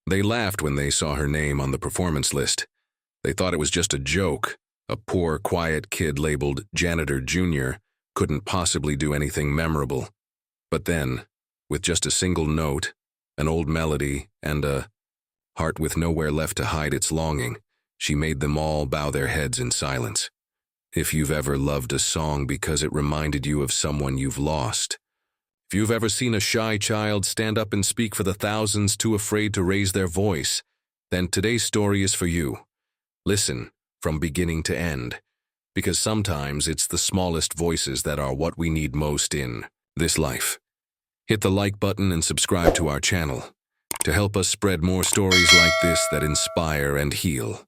They laughed when they saw her name on the performance list. They thought it was just a joke. A poor, quiet kid labeled Janitor Jr. couldn't possibly do anything memorable. But then, with just a single note, an old melody, and a heart with nowhere left to hide its longing, she made them all bow their heads in silence. If you've ever loved a song because it reminded you of someone you've lost, if you've ever seen a shy child stand up and speak for the thousands too afraid to raise their voice, then today's story is for you. Listen from beginning to end, because sometimes it's the smallest voices that are what we need most in this life. Hit the like button and subscribe to our channel to help us spread more stories like this that inspire and heal.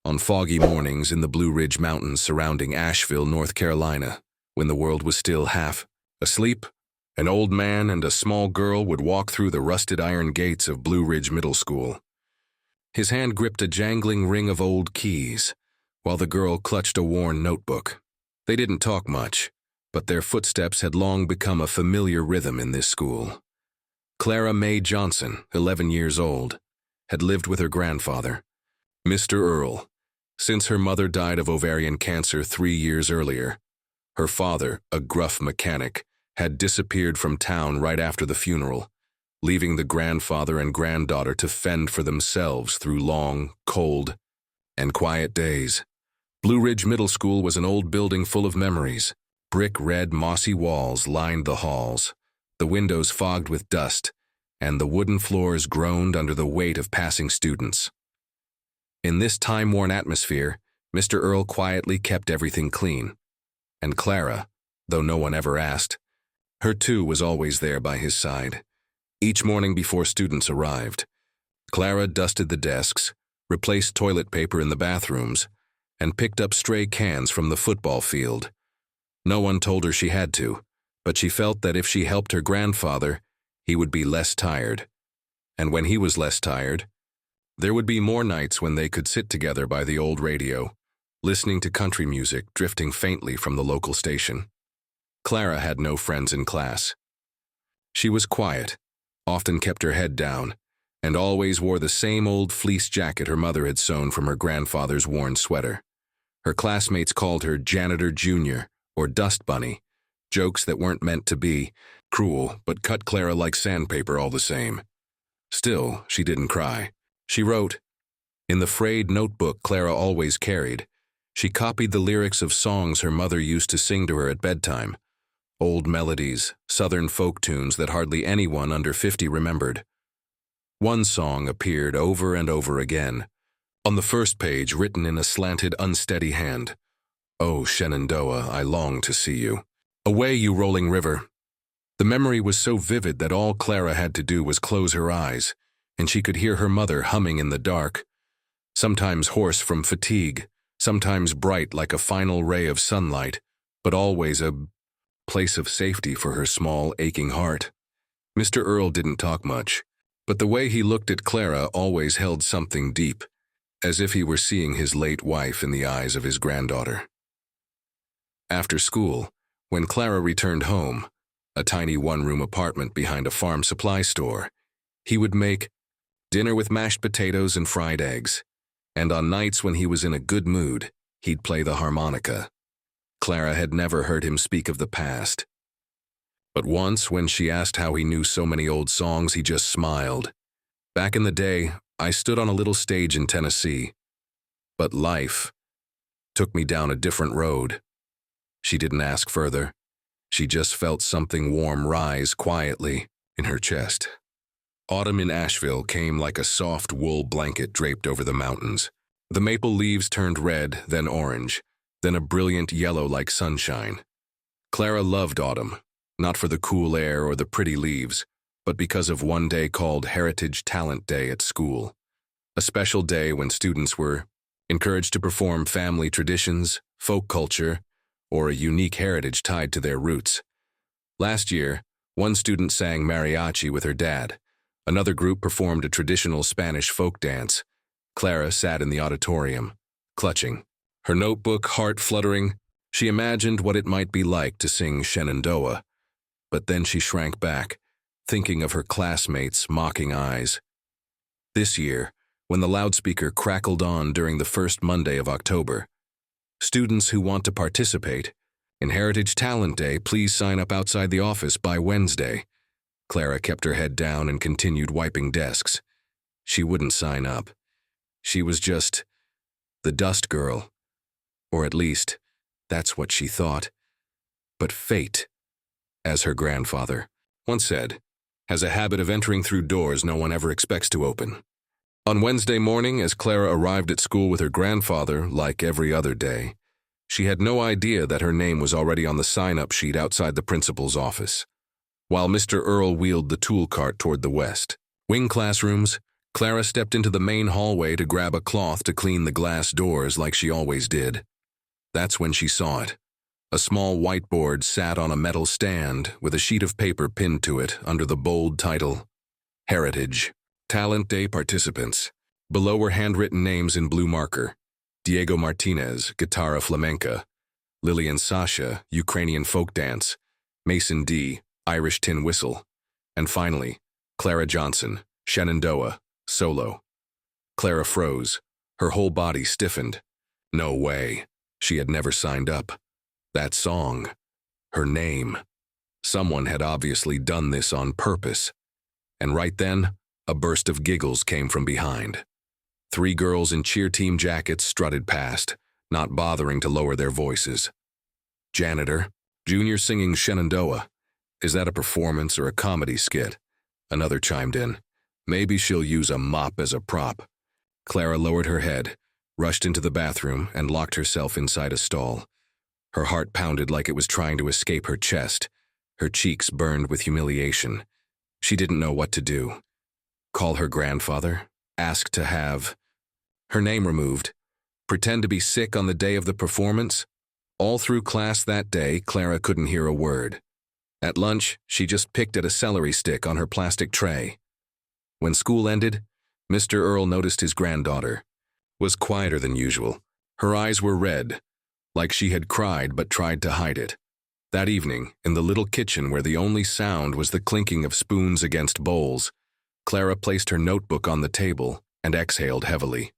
On foggy mornings in the Blue Ridge Mountains surrounding Asheville, North Carolina, when the world was still half asleep, an old man and a small girl would walk through the rusted iron gates of Blue Ridge Middle School. His hand gripped a jangling ring of old keys, while the girl clutched a worn notebook. They didn't talk much, but their footsteps had long become a familiar rhythm in this school. Clara Mae Johnson, 11 years old, had lived with her grandfather, Mr. Earl, since her mother died of ovarian cancer 3 years earlier. Her father, a gruff mechanic, had disappeared from town right after the funeral, leaving the grandfather and granddaughter to fend for themselves through long, cold, and quiet days. Blue Ridge Middle School was an old building full of memories. Brick red mossy walls lined the halls, the windows fogged with dust, and the wooden floors groaned under the weight of passing students. In this time-worn atmosphere, Mr. Earl quietly kept everything clean, and Clara, though no one ever asked, her too was always there by his side. Each morning before students arrived, Clara dusted the desks, replaced toilet paper in the bathrooms, and picked up stray cans from the football field. No one told her she had to, but she felt that if she helped her grandfather, he would be less tired. And when he was less tired, there would be more nights when they could sit together by the old radio, listening to country music drifting faintly from the local station. Clara had no friends in class. She was quiet, often kept her head down, and always wore the same old fleece jacket her mother had sewn from her grandfather's worn sweater. Her classmates called her Janitor Jr. or Dust Bunny, jokes that weren't meant to be cruel but cut Clara like sandpaper all the same. Still, she didn't cry. She wrote. In the frayed notebook Clara always carried, she copied the lyrics of songs her mother used to sing to her at bedtime. Old melodies, southern folk tunes that hardly anyone under 50 remembered. One song appeared over and over again. On the first page, written in a slanted, unsteady hand. Oh, Shenandoa, I long to see you. Away, you rolling river. The memory was so vivid that all Clara had to do was close her eyes, and she could hear her mother humming in the dark, sometimes hoarse from fatigue, sometimes bright like a final ray of sunlight, but always a place of safety for her small, aching heart. Mr. Earl didn't talk much, but the way he looked at Clara always held something deep, as if he were seeing his late wife in the eyes of his granddaughter. After school, when Clara returned home, a tiny one-room apartment behind a farm supply store, he would make dinner with mashed potatoes and fried eggs, and on nights when he was in a good mood, he'd play the harmonica. Clara had never heard him speak of the past. But once, when she asked how he knew so many old songs, he just smiled. Back in the day, I stood on a little stage in Tennessee. But life took me down a different road. She didn't ask further. She just felt something warm rise quietly in her chest. Autumn in Asheville came like a soft wool blanket draped over the mountains. The maple leaves turned red, then orange, then a brilliant yellow like sunshine. Clara loved autumn, not for the cool air or the pretty leaves, but because of one day called Heritage Talent Day at school, a special day when students were encouraged to perform family traditions, folk culture, or a unique heritage tied to their roots. Last year, one student sang mariachi with her dad. Another group performed a traditional Spanish folk dance. Clara sat in the auditorium, clutching her notebook, heart fluttering. She imagined what it might be like to sing Shenandoa, but then she shrank back, thinking of her classmates' mocking eyes. This year, when the loudspeaker crackled on during the first Monday of October, students who want to participate in Heritage Talent Day, please sign up outside the office by Wednesday. Clara kept her head down and continued wiping desks. She wouldn't sign up. She was just the dust girl. Or at least, that's what she thought. But fate, as her grandfather once said, has a habit of entering through doors no one ever expects to open. On Wednesday morning, as Clara arrived at school with her grandfather, like every other day, she had no idea that her name was already on the sign-up sheet outside the principal's office. While Mr. Earl wheeled the tool cart toward the west wing classrooms, Clara stepped into the main hallway to grab a cloth to clean the glass doors like she always did. That's when she saw it. A small whiteboard sat on a metal stand with a sheet of paper pinned to it under the bold title, Heritage Talent Day Participants. Below were handwritten names in blue marker: Diego Martinez, Guitarra Flamenca; Lillian Sasha, Ukrainian folk dance; Mason D., Irish tin whistle; and finally, Clara Johnson, Shenandoa, solo. Clara froze. Her whole body stiffened. No way. She had never signed up. That song. Her name. Someone had obviously done this on purpose. And right then, a burst of giggles came from behind. 3 girls in cheer team jackets strutted past, not bothering to lower their voices. Janitor, Junior singing Shenandoa. Is that a performance or a comedy skit? Another chimed in. Maybe she'll use a mop as a prop. Clara lowered her head, rushed into the bathroom, and locked herself inside a stall. Her heart pounded like it was trying to escape her chest. Her cheeks burned with humiliation. She didn't know what to do. Call her grandfather? Ask to have her name removed? Pretend to be sick on the day of the performance? All through class that day, Clara couldn't hear a word. At lunch, she just picked at a celery stick on her plastic tray. When school ended, Mr. Earl noticed his granddaughter was quieter than usual. Her eyes were red, like she had cried but tried to hide it. That evening, in the little kitchen where the only sound was the clinking of spoons against bowls, Clara placed her notebook on the table and exhaled heavily.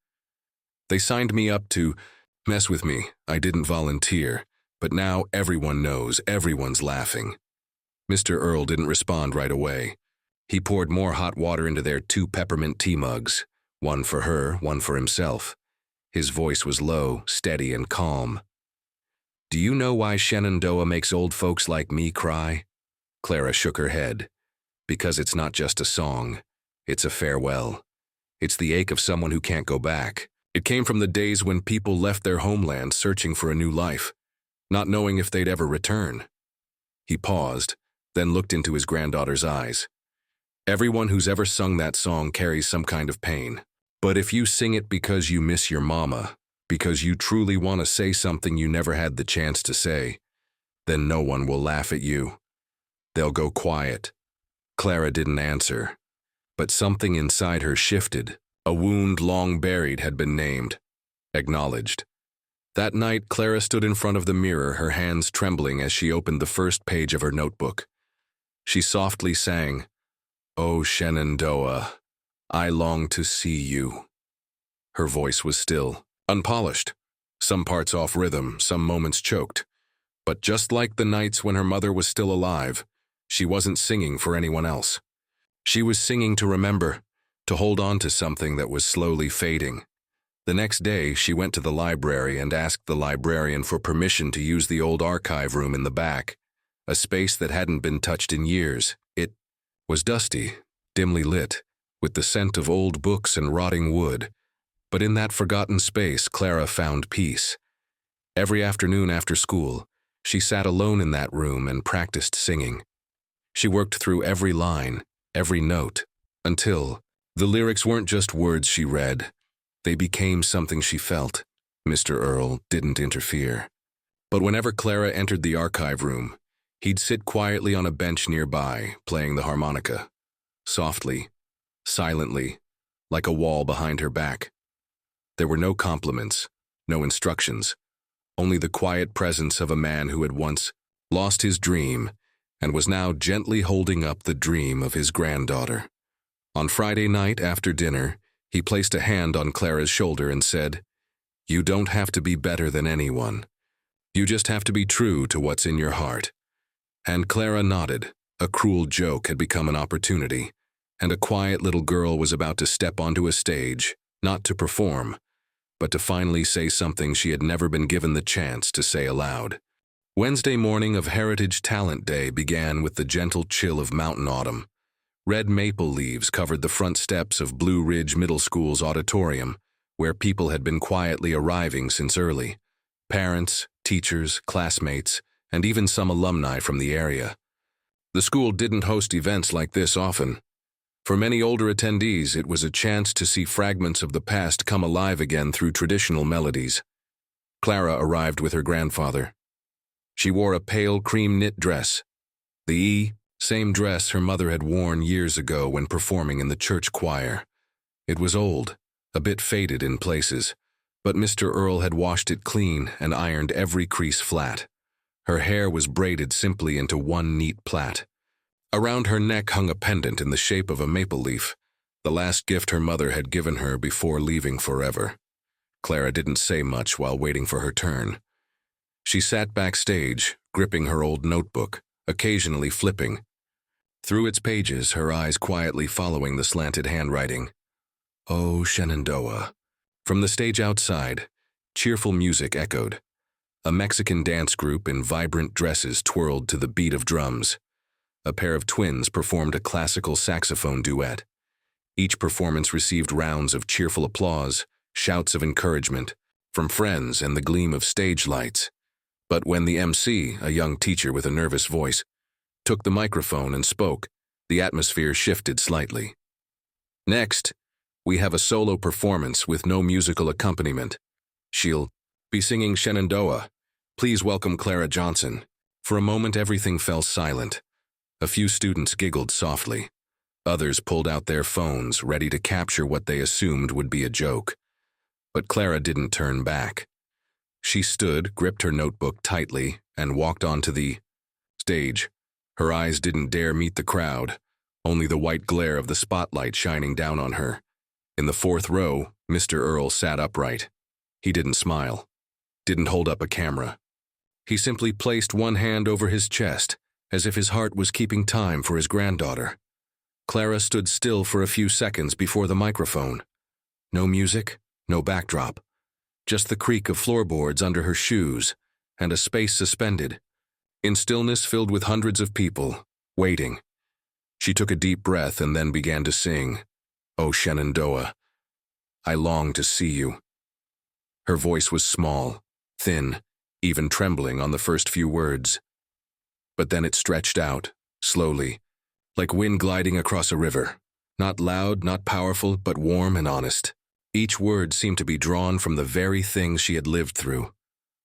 They signed me up to mess with me. I didn't volunteer, but now everyone knows, everyone's laughing. Mr. Earl didn't respond right away. He poured more hot water into their 2 peppermint tea mugs, one for her, one for himself. His voice was low, steady, and calm. Do you know why Shenandoah makes old folks like me cry? Clara shook her head. Because it's not just a song. It's a farewell. It's the ache of someone who can't go back. It came from the days when people left their homeland searching for a new life, not knowing if they'd ever return. He paused, then looked into his granddaughter's eyes. Everyone who's ever sung that song carries some kind of pain. But if you sing it because you miss your mama, because you truly want to say something you never had the chance to say, then no one will laugh at you. They'll go quiet. Clara didn't answer, but something inside her shifted. A wound long buried had been named, acknowledged. That night, Clara stood in front of the mirror, her hands trembling as she opened the first page of her notebook. She softly sang, "Oh, Shenandoah, I long to see you." Her voice was still, unpolished, some parts off rhythm, some moments choked. But just like the nights when her mother was still alive, she wasn't singing for anyone else. She was singing to remember, to hold on to something that was slowly fading. The next day, she went to the library and asked the librarian for permission to use the old archive room in the back, a space that hadn't been touched in years. It was dusty, dimly lit, with the scent of old books and rotting wood. But in that forgotten space, Clara found peace. Every afternoon after school, she sat alone in that room and practiced singing. She worked through every line, every note, until the lyrics weren't just words she read. They became something she felt. Mr. Earl didn't interfere. But whenever Clara entered the archive room, he'd sit quietly on a bench nearby, playing the harmonica. Softly, silently, like a wall behind her back. There were no compliments, no instructions, only the quiet presence of a man who had once lost his dream and was now gently holding up the dream of his granddaughter. On Friday night after dinner, He placed a hand on Clara's shoulder and said, "You don't have to be better than anyone. You just have to be true to what's in your heart." And Clara nodded. A cruel joke had become an opportunity, and a quiet little girl was about to step onto a stage, not to perform, but to finally say something she had never been given the chance to say aloud. Wednesday morning of Heritage Talent Day began with the gentle chill of mountain autumn. Red maple leaves covered the front steps of Blue Ridge Middle School's auditorium, where people had been quietly arriving since early. Parents, teachers, classmates, and even some alumni from the area. The school didn't host events like this often. For many older attendees, it was a chance to see fragments of the past come alive again through traditional melodies. Clara arrived with her grandfather. She wore a pale cream knit dress. The same dress her mother had worn years ago when performing in the church choir. It was old, a bit faded in places, but Mr. Earl had washed it clean and ironed every crease flat. Her hair was braided simply into one neat plait. Around her neck hung a pendant in the shape of a maple leaf, the last gift her mother had given her before leaving forever. Clara didn't say much while waiting for her turn. She sat backstage, gripping her old notebook, occasionally flipping. Through its pages, her eyes quietly following the slanted handwriting. "Oh, Shenandoa." From the stage outside, cheerful music echoed. A Mexican dance group in vibrant dresses twirled to the beat of drums. A pair of twins performed a classical saxophone duet. Each performance received rounds of cheerful applause, shouts of encouragement, from friends and the gleam of stage lights. But when the MC, a young teacher with a nervous voice, took the microphone and spoke, the atmosphere shifted slightly. "Next, we have a solo performance with no musical accompaniment. She'll be singing Shenandoa. Please welcome Clara Johnson." For a moment, everything fell silent. A few students giggled softly. Others pulled out their phones, ready to capture what they assumed would be a joke. But Clara didn't turn back. She stood, gripped her notebook tightly, and walked onto the stage. Her eyes didn't dare meet the crowd, only the white glare of the spotlight shining down on her. In the fourth row, Mr. Earl sat upright. He didn't smile, didn't hold up a camera. He simply placed one hand over his chest, as if his heart was keeping time for his granddaughter. Clara stood still for a few seconds before the microphone. No music, no backdrop. Just the creak of floorboards under her shoes, and a space suspended, in stillness filled with hundreds of people, waiting. She took a deep breath and then began to sing, "Oh, Shenandoa, I long to see you." Her voice was small, thin, even trembling on the first few words. But then it stretched out, slowly, like wind gliding across a river. Not loud, not powerful, but warm and honest. Each word seemed to be drawn from the very things she had lived through.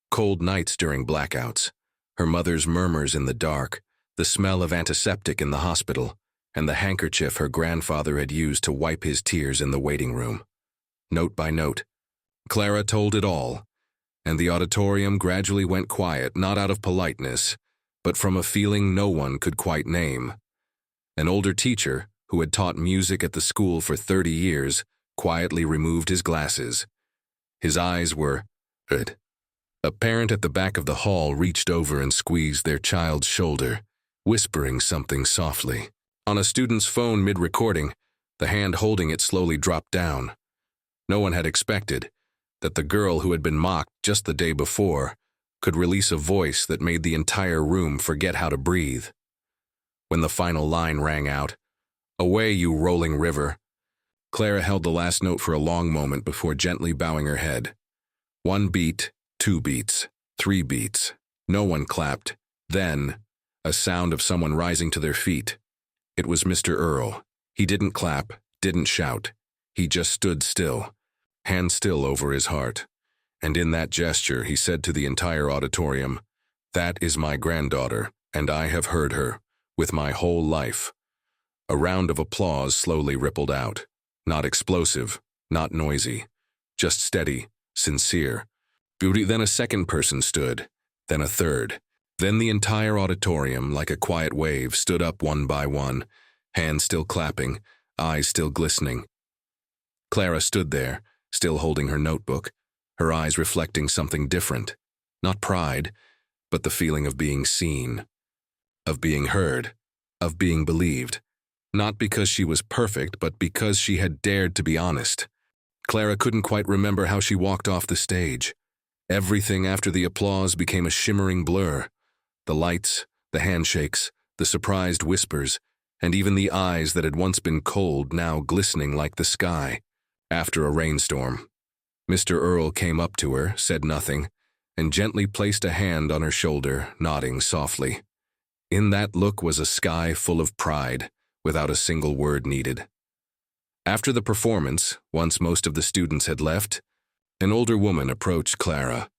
Cold nights during blackouts, her mother's murmurs in the dark, the smell of antiseptic in the hospital, and the handkerchief her grandfather had used to wipe his tears in the waiting room. Note by note, Clara told it all, and the auditorium gradually went quiet, not out of politeness, but from a feeling no one could quite name. An older teacher, who had taught music at the school for 30 years, quietly removed his glasses. His eyes were red. A parent at the back of the hall reached over and squeezed their child's shoulder, whispering something softly. On a student's phone mid-recording, the hand holding it slowly dropped down. No one had expected that the girl who had been mocked just the day before could release a voice that made the entire room forget how to breathe. When the final line rang out, "Away, you rolling river," Clara held the last note for a long moment before gently bowing her head. 1 beat, 2 beats, 3 beats. No one clapped. Then, a sound of someone rising to their feet. It was Mr. Earl. He didn't clap, didn't shout. He just stood still, hand still over his heart. And in that gesture, he said to the entire auditorium, "That is my granddaughter, and I have heard her, with my whole life." A round of applause slowly rippled out. Not explosive, not noisy, just steady, sincere. Then a second person stood, then a third. Then the entire auditorium, like a quiet wave, stood up one by one, hands still clapping, eyes still glistening. Clara stood there, still holding her notebook, her eyes reflecting something different. Not pride, but the feeling of being seen, of being heard, of being believed. Not because she was perfect, but because she had dared to be honest. Clara couldn't quite remember how she walked off the stage. Everything after the applause became a shimmering blur. The lights, the handshakes, the surprised whispers, and even the eyes that had once been cold now glistening like the sky. After a rainstorm, Mr. Earl came up to her, said nothing, and gently placed a hand on her shoulder, nodding softly. In that look was a sky full of pride, without a single word needed. After the performance, once most of the students had left, an older woman approached Clara.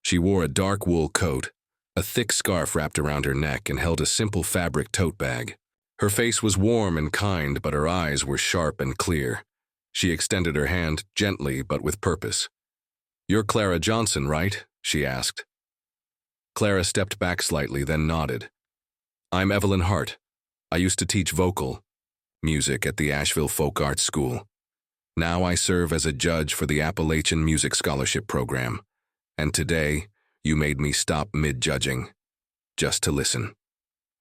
She wore a dark wool coat, a thick scarf wrapped around her neck, and held a simple fabric tote bag. Her face was warm and kind, but her eyes were sharp and clear. She extended her hand, gently but with purpose. "You're Clara Johnson, right?" she asked. Clara stepped back slightly, then nodded. "I'm Evelyn Hart. I used to teach music at the Asheville Folk Arts School. Now I serve as a judge for the Appalachian Music Scholarship Program. And today, you made me stop mid-judging, just to listen."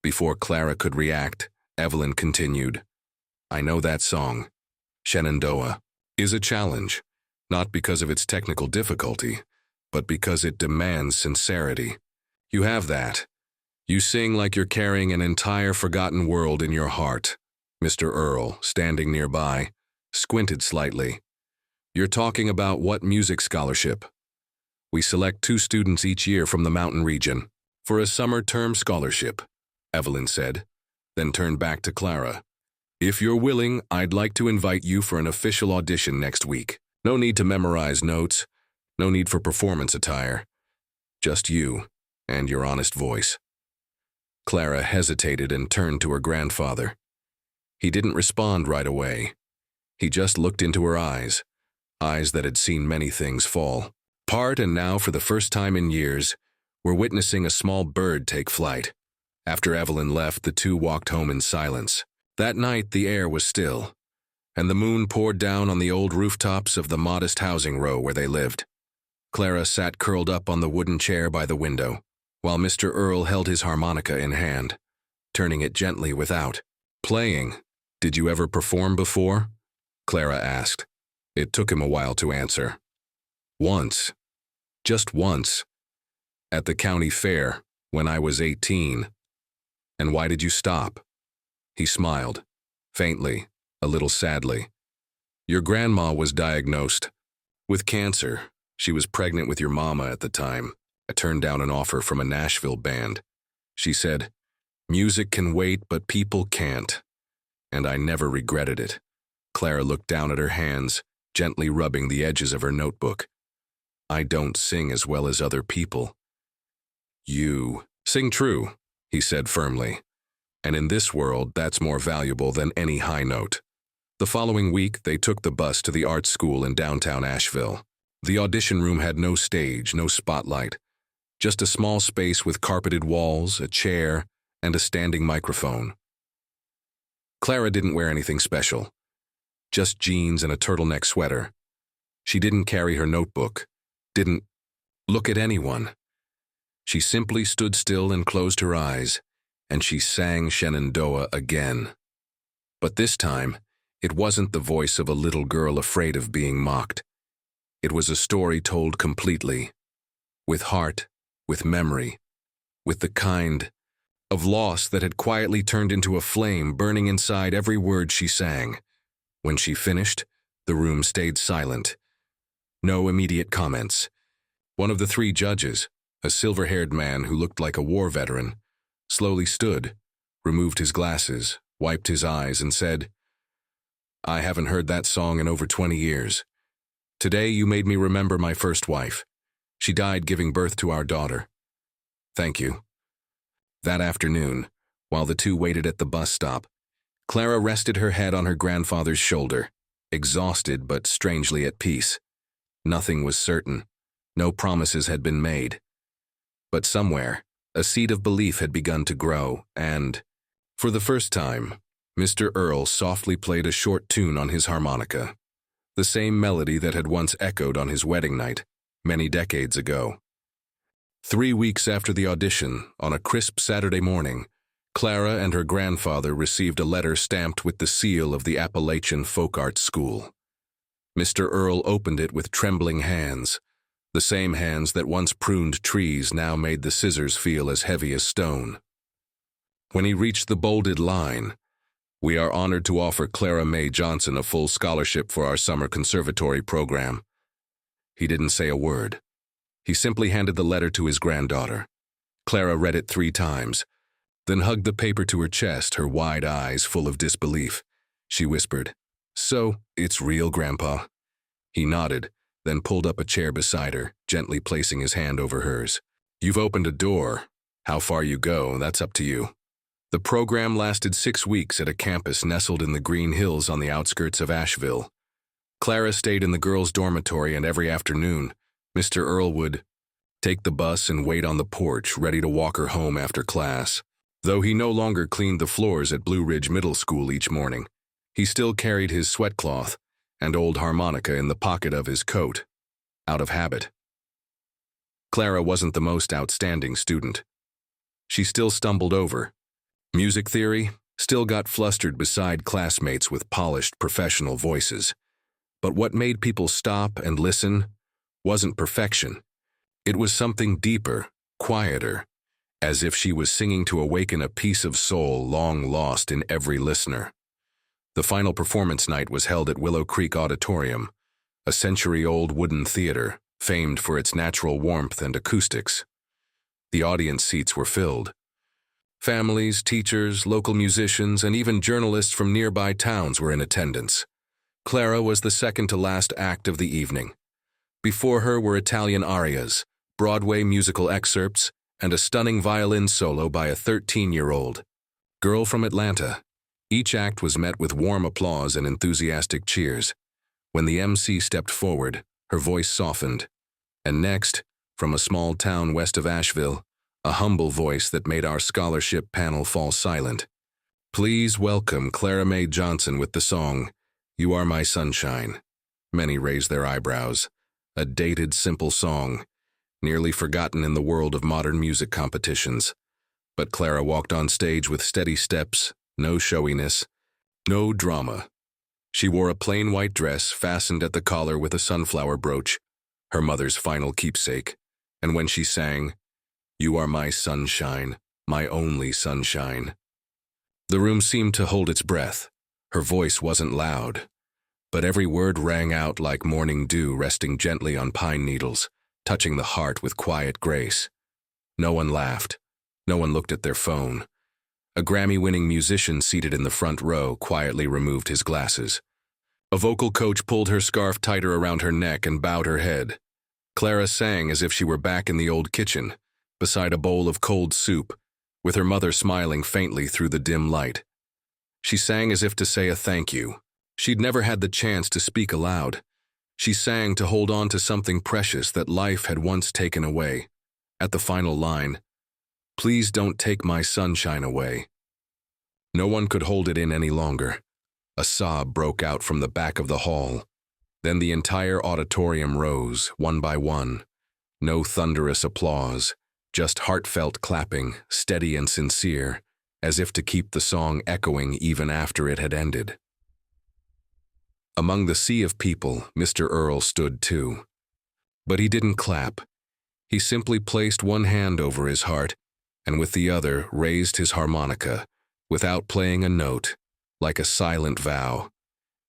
Before Clara could react, Evelyn continued, "I know that song, Shenandoa, is a challenge, not because of its technical difficulty, but because it demands sincerity. You have that. You sing like you're carrying an entire forgotten world in your heart." Mr. Earl, standing nearby, squinted slightly. "You're talking about what music scholarship?" "We select 2 students each year from the mountain region for a summer term scholarship," Evelyn said, then turned back to Clara. "If you're willing, I'd like to invite you for an official audition next week. No need to memorize notes, no need for performance attire. Just you and your honest voice." Clara hesitated and turned to her grandfather. He didn't respond right away. He just looked into her eyes that had seen many things fall apart, and now, for the first time in years, were witnessing a small bird take flight. After Evelyn left, the 2 walked home in silence. That night, the air was still, and the moon poured down on the old rooftops of the modest housing row where they lived. Clara sat curled up on the wooden chair by the window, while Mr. Earl held his harmonica in hand, turning it gently without playing. "Did you ever perform before?" Clara asked. It took him a while to answer. "Once. Just once. At the county fair, when I was 18. "And why did you stop?" He smiled, faintly, a little sadly. "Your grandma was diagnosed with cancer. She was pregnant with your mama at the time. I turned down an offer from a Nashville band. She said, 'Music can wait, but people can't.' And I never regretted it." Clara looked down at her hands, gently rubbing the edges of her notebook. "I don't sing as well as other people." "You sing true," he said firmly. "And in this world, that's more valuable than any high note." The following week, they took the bus to the art school in downtown Asheville. The audition room had no stage, no spotlight, just a small space with carpeted walls, a chair, and a standing microphone. Clara didn't wear anything special, just jeans and a turtleneck sweater. She didn't carry her notebook, didn't look at anyone. She simply stood still and closed her eyes, and she sang Shenandoa again. But this time, it wasn't the voice of a little girl afraid of being mocked. It was a story told completely, with heart, with memory, with the kind of loss that had quietly turned into a flame burning inside every word she sang. When she finished, the room stayed silent. No immediate comments. One of the 3 judges, a silver-haired man who looked like a war veteran, slowly stood, removed his glasses, wiped his eyes, and said, "I haven't heard that song in over 20 years. Today you made me remember my first wife. She died giving birth to our daughter. Thank you." That afternoon, while the 2 waited at the bus stop, Clara rested her head on her grandfather's shoulder, exhausted but strangely at peace. Nothing was certain. No promises had been made. But somewhere, a seed of belief had begun to grow, and, for the first time, Mr. Earl softly played a short tune on his harmonica. the same melody that had once echoed on his wedding night, many decades ago. 3 weeks after the audition, on a crisp Saturday morning, Clara and her grandfather received a letter stamped with the seal of the Appalachian Folk Arts School. Mr. Earl opened it with trembling hands. The same hands that once pruned trees now made the scissors feel as heavy as stone. When he reached the bolded line, "We are honored to offer Clara Mae Johnson a full scholarship for our summer conservatory program," he didn't say a word. He simply handed the letter to his granddaughter. Clara read it 3 times, then hugged the paper to her chest, her wide eyes full of disbelief. She whispered, "So, it's real, Grandpa?" He nodded, then pulled up a chair beside her, gently placing his hand over hers. "You've opened a door. How far you go, that's up to you." The program lasted 6 weeks at a campus nestled in the Green Hills on the outskirts of Asheville. Clara stayed in the girls' dormitory, and every afternoon, Mr. Earl would take the bus and wait on the porch, ready to walk her home after class. Though he no longer cleaned the floors at Blue Ridge Middle School each morning, he still carried his sweatcloth and old harmonica in the pocket of his coat, out of habit. Clara wasn't the most outstanding student. She still stumbled over. Music theory still got flustered beside classmates with polished professional voices. But what made people stop and listen wasn't perfection. It was something deeper, quieter, as if she was singing to awaken a piece of soul long lost in every listener. The final performance night was held at Willow Creek Auditorium, a century-old wooden theater famed for its natural warmth and acoustics. The audience seats were filled. Families, teachers, local musicians, and even journalists from nearby towns were in attendance. Clara was the second to last act of the evening. Before her were Italian arias, Broadway musical excerpts, and a stunning violin solo by a 13-year-old girl from Atlanta. Each act was met with warm applause and enthusiastic cheers. When the MC stepped forward, her voice softened. And next, from a small town west of Asheville, a humble voice that made our scholarship panel fall silent. "Please welcome Clara Mae Johnson with the song, 'You Are My Sunshine.'" Many raised their eyebrows. A dated, simple song, nearly forgotten in the world of modern music competitions. But Clara walked on stage with steady steps, no showiness, no drama. She wore a plain white dress fastened at the collar with a sunflower brooch, her mother's final keepsake, and when she sang, "You are my sunshine, my only sunshine," the room seemed to hold its breath. Her voice wasn't loud, but every word rang out like morning dew resting gently on pine needles, touching the heart with quiet grace. No one laughed. No one looked at their phone. A Grammy-winning musician seated in the front row quietly removed his glasses. A vocal coach pulled her scarf tighter around her neck and bowed her head. Clara sang as if she were back in the old kitchen, beside a bowl of cold soup, with her mother smiling faintly through the dim light. She sang as if to say a thank you. She'd never had the chance to speak aloud. She sang to hold on to something precious that life had once taken away. At the final line, "Please don't take my sunshine away." No one could hold it in any longer. A sob broke out from the back of the hall. Then the entire auditorium rose, one by one. No thunderous applause, just heartfelt clapping, steady and sincere, as if to keep the song echoing even after it had ended. Among the sea of people, Mr. Earl stood too. But he didn't clap. He simply placed one hand over his heart and with the other raised his harmonica, without playing a note, like a silent vow,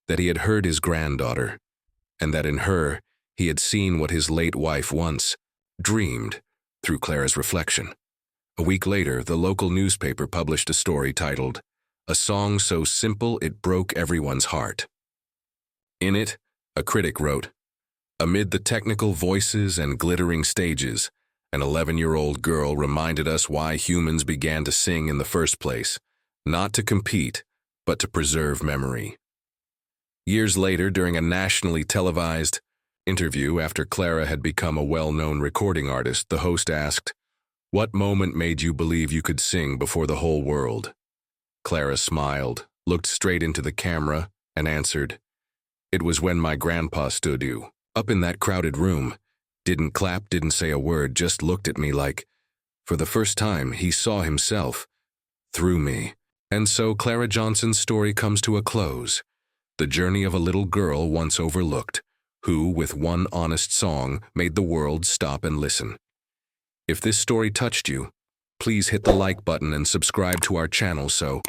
that he had heard his granddaughter, and that in her he had seen what his late wife once dreamed through Clara's reflection. A week later, the local newspaper published a story titled, "A Song So Simple It Broke Everyone's Heart." In it, a critic wrote, "Amid the technical voices and glittering stages, an 11-year-old girl reminded us why humans began to sing in the first place, not to compete, but to preserve memory." Years later, during a nationally televised interview after Clara had become a well-known recording artist, the host asked, "What moment made you believe you could sing before the whole world?" Clara smiled, looked straight into the camera, and answered, It was when my grandpa stood up in that crowded room, didn't clap, didn't say a word, just looked at me like, for the first time, he saw himself through me. And so Clara Johnson's story comes to a close. The journey of a little girl once overlooked, who, with one honest song, made the world stop and listen. If this story touched you, please hit the like button and subscribe to our channel so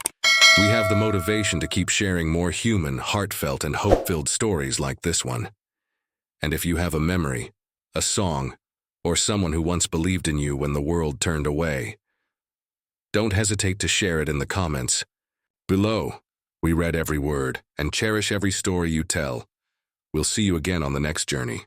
we have the motivation to keep sharing more human, heartfelt, and hope-filled stories like this one. And if you have a memory, a song, or someone who once believed in you when the world turned away, don't hesitate to share it in the comments below. We read every word and cherish every story you tell. We'll see you again on the next journey.